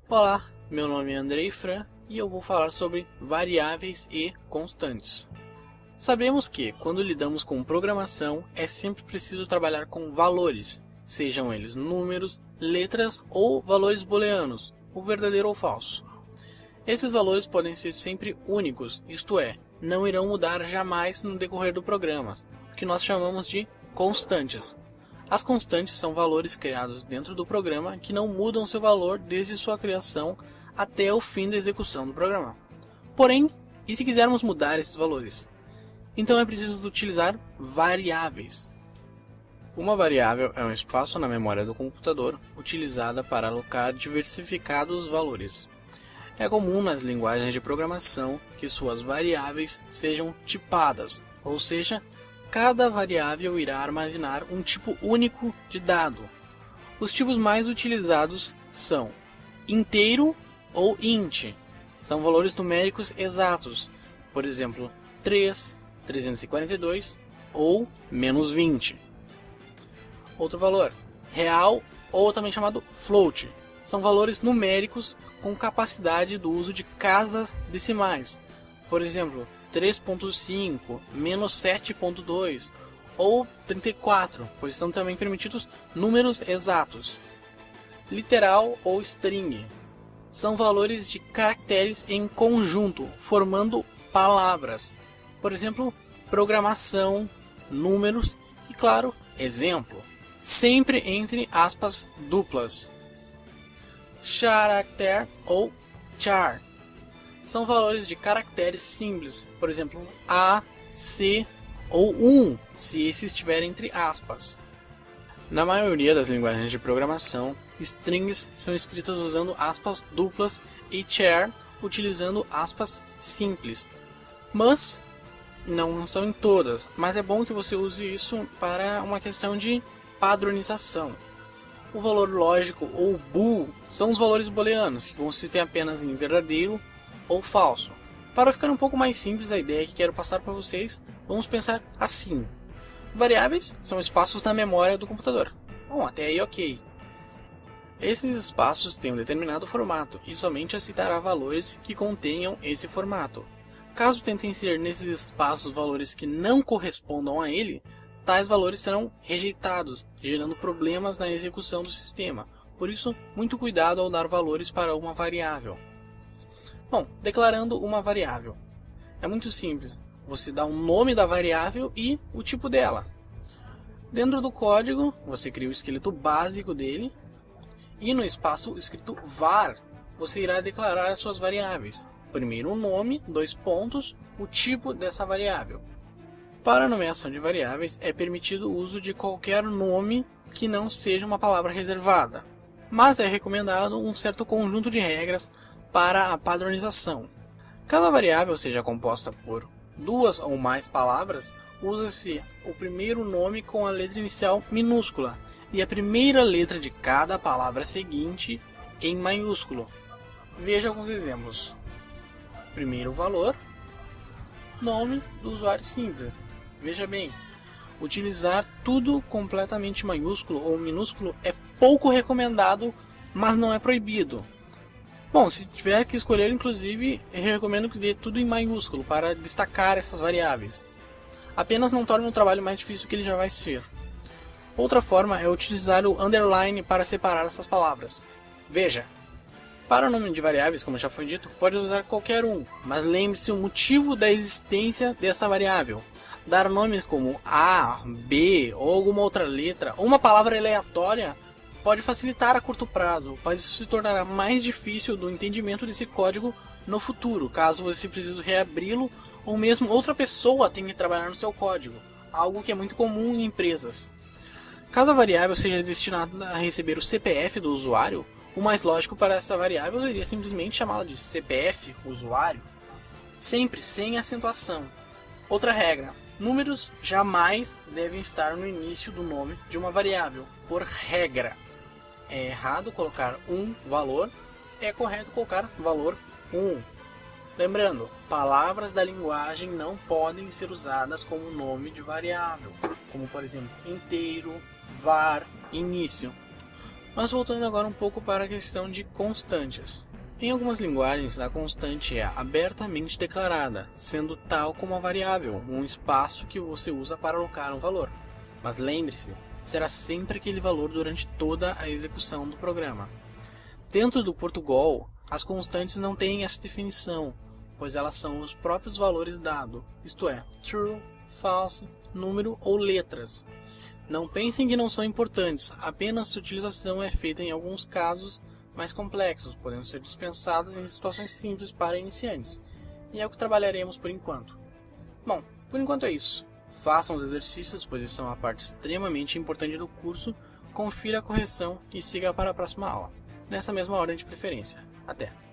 Olá, meu nome é Andrei Fran e eu vou falar sobre variáveis e constantes. Sabemos que, quando lidamos com programação, é sempre preciso trabalhar com valores, sejam eles números, letras ou valores booleanos, o verdadeiro ou falso. Esses valores podem ser sempre únicos, isto é, não irão mudar jamais no decorrer do programa, o que nós chamamos de constantes. As constantes são valores criados dentro do programa que não mudam seu valor desde sua criação até o fim da execução do programa. Porém, e se quisermos mudar esses valores? Então é preciso utilizar variáveis. Uma variável é um espaço na memória do computador utilizada para alocar diversificados valores. É comum nas linguagens de programação que suas variáveis sejam tipadas, ou seja, cada variável irá armazenar um tipo único de dado. Os tipos mais utilizados são inteiro ou int. São valores numéricos exatos, por exemplo, 3, 342 ou -20. Outro valor, real ou também chamado float. São valores numéricos com capacidade do uso de casas decimais, por exemplo, 3.5, -7.2 ou 34, pois são também permitidos números exatos. Literal ou string são valores de caracteres em conjunto, formando palavras, por exemplo, programação, números e, claro, exemplo, sempre entre aspas duplas. Character ou char são valores de caracteres simples, por exemplo, A, C ou 1, se esse estiver entre aspas. Na maioria das linguagens de programação, strings são escritas usando aspas duplas e char utilizando aspas simples. Mas, não são em todas, mas é bom que você use isso para uma questão de padronização. O valor lógico ou bool são os valores booleanos, que consistem apenas em verdadeiro ou falso. Para ficar um pouco mais simples a ideia que quero passar para vocês, vamos pensar assim. Variáveis são espaços na memória do computador. Bom, até aí ok. Esses espaços têm um determinado formato e somente aceitará valores que contenham esse formato. Caso tentem inserir nesses espaços valores que não correspondam a ele, tais valores serão rejeitados, gerando problemas na execução do sistema. Por isso, muito cuidado ao dar valores para uma variável. Bom, declarando uma variável. É muito simples. Você dá o nome da variável e o tipo dela. Dentro do código, você cria o esqueleto básico dele. E no espaço escrito var, você irá declarar as suas variáveis. Primeiro o nome, 2 pontos, o tipo dessa variável. Para a nomeação de variáveis, é permitido o uso de qualquer nome que não seja uma palavra reservada. Mas é recomendado um certo conjunto de regras para a padronização. Caso a variável seja composta por 2 ou mais palavras, usa-se o primeiro nome com a letra inicial minúscula e a primeira letra de cada palavra seguinte em maiúsculo. Veja alguns exemplos. Primeiro valor, nome do usuário simples. Veja bem, utilizar tudo completamente maiúsculo ou minúsculo é pouco recomendado, mas não é proibido. Bom, se tiver que escolher, inclusive, eu recomendo que dê tudo em maiúsculo para destacar essas variáveis. Apenas não torne o trabalho mais difícil que ele já vai ser. Outra forma é utilizar o underline para separar essas palavras. Veja, para o nome de variáveis, como já foi dito, pode usar qualquer um, mas lembre-se o motivo da existência dessa variável. Dar nomes como A, B ou alguma outra letra, ou uma palavra aleatória, pode facilitar a curto prazo, mas isso se tornará mais difícil do entendimento desse código no futuro, caso você precise reabri-lo ou mesmo outra pessoa tenha que trabalhar no seu código, algo que é muito comum em empresas. Caso a variável seja destinada a receber o CPF do usuário, o mais lógico para essa variável seria simplesmente chamá-la de CPF usuário, sempre sem acentuação. Outra regra: números jamais devem estar no início do nome de uma variável, por regra. É errado colocar um valor, é correto colocar valor 1. Lembrando, palavras da linguagem não podem ser usadas como nome de variável, como por exemplo inteiro, var, início. Mas voltando agora um pouco para a questão de constantes. Em algumas linguagens, a constante é abertamente declarada, sendo tal como a variável, um espaço que você usa para alocar um valor. Mas lembre-se, será sempre aquele valor durante toda a execução do programa. Dentro do Portugal, as constantes não têm essa definição, pois elas são os próprios valores dados, isto é, true, false, número ou letras. Não pensem que não são importantes, apenas sua utilização é feita em alguns casos mais complexos, podendo ser dispensadas em situações simples para iniciantes, e é o que trabalharemos por enquanto. Bom, por enquanto é isso. Façam os exercícios, pois são a parte extremamente importante do curso, confira a correção e siga para a próxima aula, nessa mesma ordem de preferência. Até!